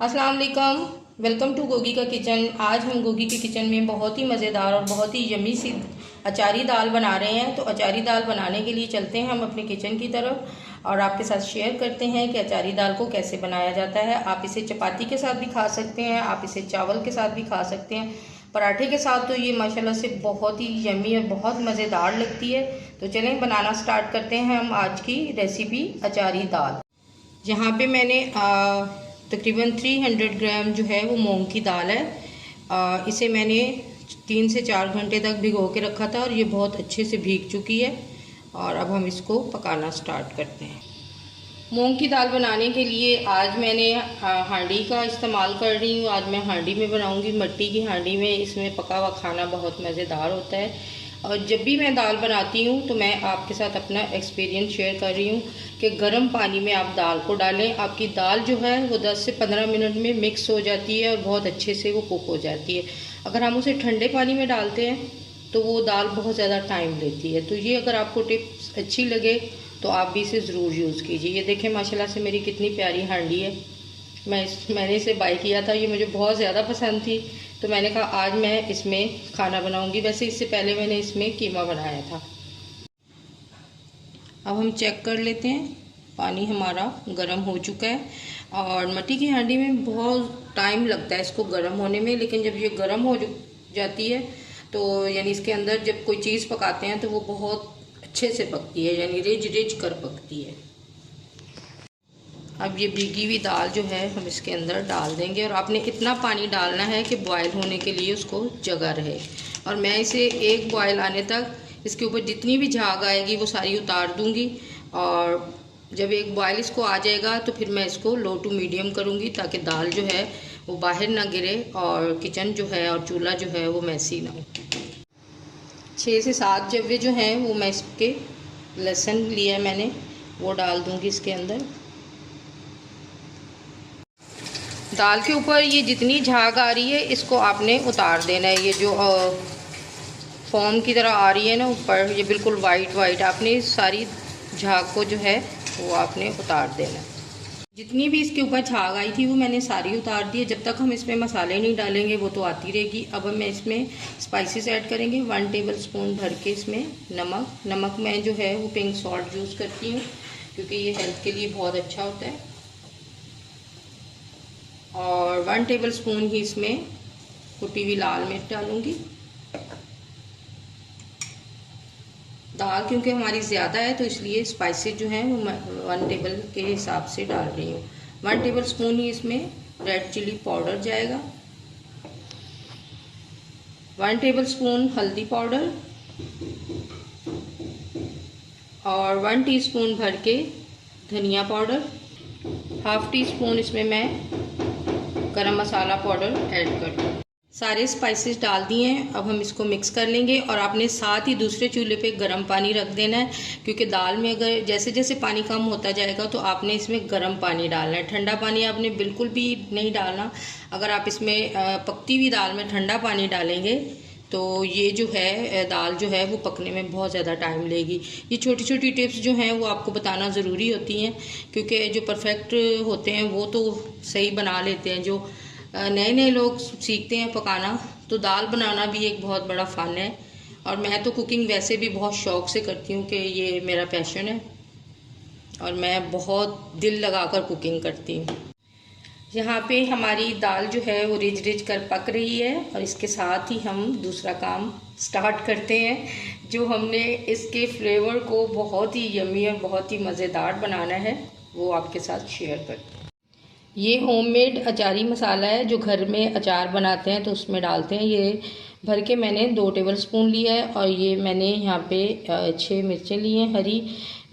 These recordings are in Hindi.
अस्सलाम वालेकुम, वेलकम टू गोगी का किचन। आज हम गोगी के किचन में बहुत ही मज़ेदार और बहुत ही यम्मी सी अचारी दाल बना रहे हैं। तो अचारी दाल बनाने के लिए चलते हैं हम अपने किचन की तरफ और आपके साथ शेयर करते हैं कि अचारी दाल को कैसे बनाया जाता है। आप इसे चपाती के साथ भी खा सकते हैं, आप इसे चावल के साथ भी खा सकते हैं, पराठे के साथ। तो ये माशाल्लाह से बहुत ही यम्मी और बहुत मज़ेदार लगती है। तो चलें बनाना स्टार्ट करते हैं हम आज की रेसिपी अचारी दाल। यहाँ पे मैंने तकरीबन 300 ग्राम जो है वो मूंग की दाल है। इसे मैंने 3 से 4 घंटे तक भिगो के रखा था और ये बहुत अच्छे से भीग चुकी है। और अब हम इसको पकाना स्टार्ट करते हैं। मूंग की दाल बनाने के लिए आज मैंने हांडी का इस्तेमाल कर रही हूँ। आज मैं हांडी में बनाऊँगी, मिट्टी की हांडी में। इसमें पका हुआ खाना बहुत मज़ेदार होता है। और जब भी मैं दाल बनाती हूँ तो मैं आपके साथ अपना एक्सपीरियंस शेयर कर रही हूँ कि गर्म पानी में आप दाल को डालें। आपकी दाल जो है वो 10 से 15 मिनट में मिक्स हो जाती है और बहुत अच्छे से वो कुक हो जाती है। अगर हम उसे ठंडे पानी में डालते हैं तो वो दाल बहुत ज़्यादा टाइम लेती है। तो ये अगर आपको टिप्स अच्छी लगे तो आप भी इसे ज़रूर यूज़ कीजिए। ये देखें माशाल्लाह से मेरी कितनी प्यारी हांडी है। मैंने इसे बाय किया था, ये मुझे बहुत ज़्यादा पसंद थी। तो मैंने कहा आज मैं इसमें खाना बनाऊंगी। वैसे इससे पहले मैंने इसमें कीमा बनाया था। अब हम चेक कर लेते हैं, पानी हमारा गर्म हो चुका है। और मिट्टी की हांडी में बहुत टाइम लगता है इसको गर्म होने में, लेकिन जब ये गर्म हो जाती है तो यानी इसके अंदर जब कोई चीज़ पकाते हैं तो वो बहुत अच्छे से पकती है, यानी रिज रिज कर पकती है। अब ये भीगी हुई दाल जो है हम इसके अंदर डाल देंगे और आपने इतना पानी डालना है कि बॉयल होने के लिए उसको जगह रहे। और मैं इसे एक बॉयल आने तक इसके ऊपर जितनी भी झाग आएगी वो सारी उतार दूंगी। और जब एक बॉयल इसको आ जाएगा तो फिर मैं इसको लो टू मीडियम करूंगी ताकि दाल जो है वो बाहर ना गिरे और किचन जो है और चूल्हा जो है वो मैसी ना हो। 6 से 7 जवे जो हैं वो मैं इसके लहसुन लिया मैंने, वो डाल दूँगी इसके अंदर। दाल के ऊपर ये जितनी झाग आ रही है इसको आपने उतार देना है। ये जो फोम की तरह आ रही है ना ऊपर, ये बिल्कुल वाइट वाइट, आपने सारी झाग को जो है वो आपने उतार देना है। जितनी भी इसके ऊपर झाग आई थी वो मैंने सारी उतार दी है। जब तक हम इसमें मसाले नहीं डालेंगे वो तो आती रहेगी। अब मैं इसमें स्पाइसेस ऐड करेंगे। 1 टेबल स्पून भर के इसमें नमक मैं जो है वो पिंक सॉल्ट यूज़ करती हूँ क्योंकि ये हेल्थ के लिए बहुत अच्छा होता है। और 1 टेबल स्पून ही इसमें कुटी हुई लाल मिर्च डालूंगी। दाल क्योंकि हमारी ज़्यादा है तो इसलिए स्पाइसेस जो हैं वो मैं 1 टेबल के हिसाब से डाल रही हूँ। 1 टेबल स्पून ही इसमें रेड चिली पाउडर जाएगा, 1 टेबल स्पून हल्दी पाउडर और 1 टीस्पून भर के धनिया पाउडर, ½ टीस्पून इसमें मैं गरम मसाला पाउडर ऐड कर दूँ। सारे स्पाइसेस डाल दिए हैं। अब हम इसको मिक्स कर लेंगे और आपने साथ ही दूसरे चूल्हे पे गर्म पानी रख देना है क्योंकि दाल में अगर जैसे जैसे पानी कम होता जाएगा तो आपने इसमें गर्म पानी डालना है। ठंडा पानी आपने बिल्कुल भी नहीं डालना। अगर आप इसमें पकती हुई दाल में ठंडा पानी डालेंगे तो ये जो है दाल जो है वो पकने में बहुत ज़्यादा टाइम लेगी। ये छोटी छोटी टिप्स जो हैं वो आपको बताना ज़रूरी होती हैं क्योंकि जो परफेक्ट होते हैं वो तो सही बना लेते हैं। जो नए नए लोग सीखते हैं पकाना तो दाल बनाना भी एक बहुत बड़ा फ़न है। और मैं तो कुकिंग वैसे भी बहुत शौक़ से करती हूँ कि ये मेरा पैशन है और मैं बहुत दिल लगाकर कुकिंग करती हूँ। यहाँ पे हमारी दाल जो है वो रिज रिज कर पक रही है और इसके साथ ही हम दूसरा काम स्टार्ट करते हैं। जो हमने इसके फ्लेवर को बहुत ही यम्मी और बहुत ही मज़ेदार बनाना है वो आपके साथ शेयर करते हैं। ये होममेड अचारी मसाला है जो घर में अचार बनाते हैं तो उसमें डालते हैं। ये भर के मैंने 2 टेबल स्पून लिया है और ये मैंने यहाँ पे 6 मिर्चें ली हैं हरी।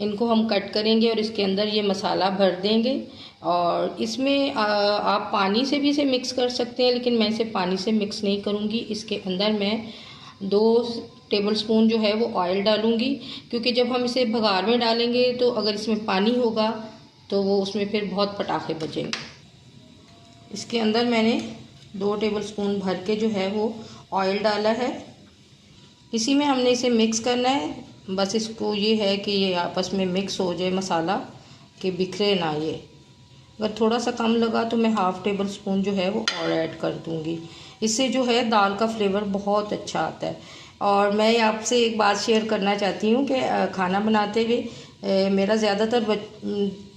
इनको हम कट करेंगे और इसके अंदर ये मसाला भर देंगे। और इसमें आप पानी से भी इसे मिक्स कर सकते हैं, लेकिन मैं इसे पानी से मिक्स नहीं करूँगी। इसके अंदर मैं 2 टेबल स्पून जो है वो ऑयल डालूँगी क्योंकि जब हम इसे भगार में डालेंगे तो अगर इसमें पानी होगा तो वो उसमें फिर बहुत पटाखे बचेंगे। इसके अंदर मैंने 2 टेबल स्पून भर के जो है वो ऑयल डाला है। इसी में हमने इसे मिक्स करना है। बस इसको ये है कि ये आपस में मिक्स हो जाए मसाला, कि बिखरे ना ये। अगर थोड़ा सा कम लगा तो मैं हाफ़ टेबल स्पून जो है वो और ऐड कर दूँगी। इससे जो है दाल का फ्लेवर बहुत अच्छा आता है। और मैं आपसे एक बात शेयर करना चाहती हूँ कि खाना बनाते हुए मेरा ज़्यादातर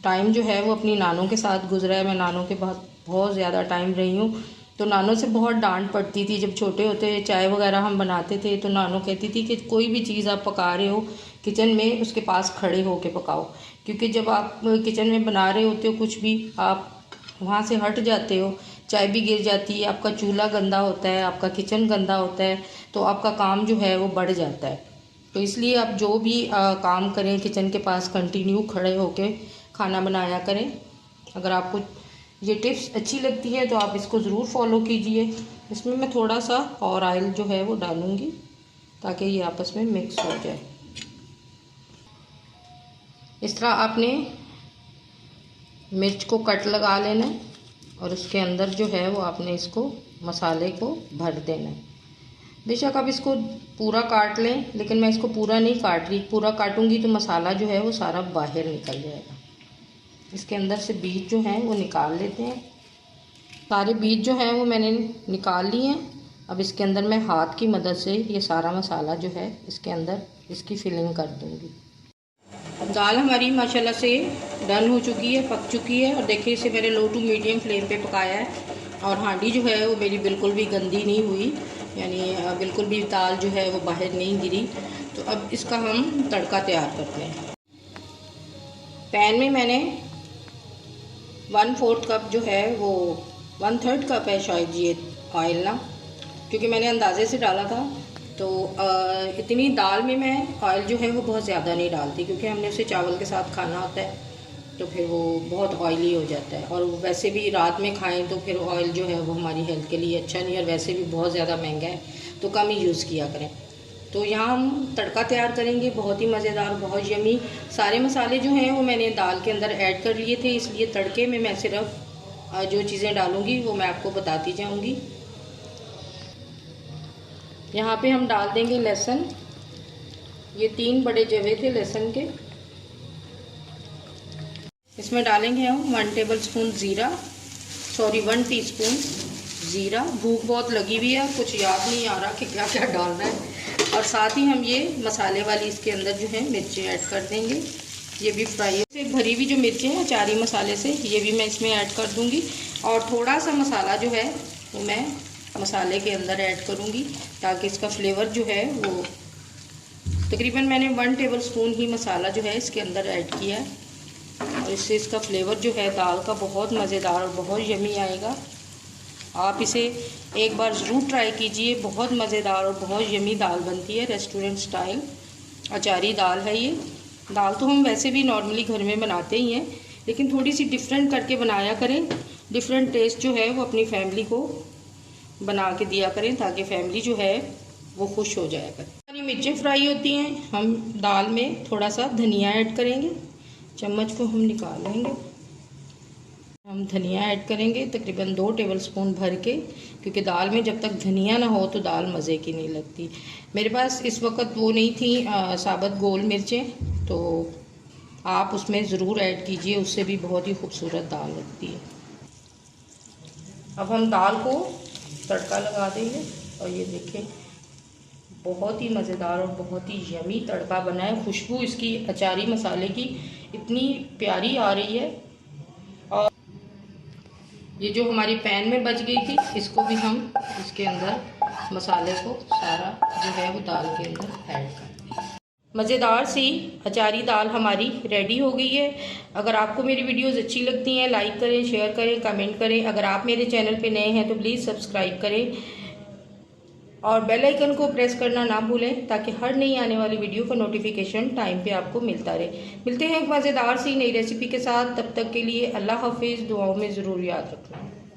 टाइम जो है वो अपनी नानों के साथ गुजरा है। मैं नानों के पास बहुत ज़्यादा टाइम रही हूँ, तो नानों से बहुत डांट पड़ती थी। जब छोटे होते चाय वगैरह हम बनाते थे तो नानों कहती थी कि कोई भी चीज़ आप पका रहे हो किचन में उसके पास खड़े होके पकाओ, क्योंकि जब आप किचन में बना रहे होते हो कुछ भी, आप वहाँ से हट जाते हो, चाय भी गिर जाती है, आपका चूल्हा गंदा होता है, आपका किचन गंदा होता है, तो आपका काम जो है वो बढ़ जाता है। तो इसलिए आप जो भी काम करें किचन के पास कंटिन्यू खड़े होके खाना बनाया करें। अगर आपको ये टिप्स अच्छी लगती है तो आप इसको ज़रूर फॉलो कीजिए। इसमें मैं थोड़ा सा और ऑयल जो है वो डालूँगी ताकि ये आपस में मिक्स हो जाए। इस तरह आपने मिर्च को कट लगा लेना है और उसके अंदर जो है वो आपने इसको मसाले को भर देना है। बेशक आप इसको पूरा काट लें, लेकिन मैं इसको पूरा नहीं काट रही। पूरा काटूंगी तो मसाला जो है वो सारा बाहर निकल जाएगा। इसके अंदर से बीज जो हैं वो निकाल लेते हैं। सारे बीज जो हैं वो मैंने निकाल लिए हैं। अब इसके अंदर मैं हाथ की मदद से ये सारा मसाला जो है इसके अंदर इसकी फिलिंग कर दूँगी। दाल हमारी माशाल्लाह से डन हो चुकी है, पक चुकी है। और देखिए इसे मैंने लो टू मीडियम फ्लेम पे पकाया है। और हांडी जो है वो मेरी बिल्कुल भी गंदी नहीं हुई, यानी बिल्कुल भी दाल जो है वो बाहर नहीं गिरी। तो अब इसका हम तड़का तैयार करते हैं। पैन में मैंने 1/4 कप जो है वो 1/3 कप है शायद ये ऑयल ना, क्योंकि मैंने अंदाजे से डाला था। तो इतनी दाल में मैं ऑयल जो है वो बहुत ज़्यादा नहीं डालती, क्योंकि हमने उसे चावल के साथ खाना होता है तो फिर वो बहुत ऑयली हो जाता है। और वैसे भी रात में खाएं तो फिर ऑयल जो है वो हमारी हेल्थ के लिए अच्छा नहीं, और वैसे भी बहुत ज़्यादा महंगा है, तो कम ही यूज़ किया करें। तो यहाँ हम तड़का तैयार करेंगे, बहुत ही मज़ेदार, बहुत यमी। सारे मसाले जो हैं वो मैंने दाल के अंदर ऐड कर लिए थे, इसलिए तड़के में मैं सिर्फ जो चीज़ें डालूँगी वो मैं आपको बताती जाऊँगी। यहाँ पे हम डाल देंगे लहसुन। ये 3 बड़े जवे थे लहसुन के। इसमें डालेंगे हम 1 टेबलस्पून ज़ीरा, 1 टीस्पून ज़ीरा। भूख बहुत लगी हुई है, कुछ याद नहीं आ रहा कि क्या क्या डालना है। और साथ ही हम ये मसाले वाली इसके अंदर जो है मिर्चें ऐड कर देंगे। ये भी फ्राई से भरी हुई जो मिर्चें हैं अचारी मसाले से, ये भी मैं इसमें ऐड कर दूँगी। और थोड़ा सा मसाला जो है वो मैं मसाले के अंदर ऐड करूँगी ताकि इसका फ्लेवर जो है वो, तकरीबन मैंने 1 टेबलस्पून ही मसाला जो है इसके अंदर ऐड किया है। और इससे इसका फ्लेवर जो है दाल का बहुत मज़ेदार और बहुत यमी आएगा। आप इसे एक बार ज़रूर ट्राई कीजिए, बहुत मज़ेदार और बहुत यमी दाल बनती है, रेस्टोरेंट स्टाइल अचारी दाल है ये। दाल तो हम वैसे भी नॉर्मली घर में बनाते ही हैं, लेकिन थोड़ी सी डिफरेंट करके बनाया करें। डिफरेंट टेस्ट जो है वो अपनी फैमिली को बना के दिया करें ताकि फैमिली जो है वो खुश हो जाया करे। हरी मिर्चें फ्राई होती हैं, हम दाल में थोड़ा सा धनिया ऐड करेंगे। चम्मच को हम निकाल लेंगे। हम धनिया ऐड करेंगे तकरीबन 2 टेबलस्पून भर के, क्योंकि दाल में जब तक धनिया ना हो तो दाल मज़े की नहीं लगती। मेरे पास इस वक्त वो नहीं थी साबुत गोल मिर्चें, तो आप उसमें ज़रूर ऐड कीजिए, उससे भी बहुत ही खूबसूरत दाल लगती है। अब हम दाल को तड़का लगा देंगे और ये देखें बहुत ही मज़ेदार और बहुत ही यमी तड़का बना है। खुशबू इसकी अचारी मसाले की इतनी प्यारी आ रही है। और ये जो हमारी पैन में बच गई थी इसको भी हम इसके अंदर मसाले को सारा जो है वो दाल के अंदर ऐड कर दें। मज़ेदार सी अचारी दाल हमारी रेडी हो गई है। अगर आपको मेरी वीडियोस अच्छी लगती हैं लाइक करें, शेयर करें, कमेंट करें। अगर आप मेरे चैनल पे नए हैं तो प्लीज़ सब्सक्राइब करें और बेल आइकन को प्रेस करना ना भूलें ताकि हर नई आने वाली वीडियो का नोटिफिकेशन टाइम पे आपको मिलता रहे। मिलते हैं एक मज़ेदार सी नई रेसिपी के साथ, तब तक के लिए अल्लाह हाफिज़। दुआओं में ज़रूर याद रखना।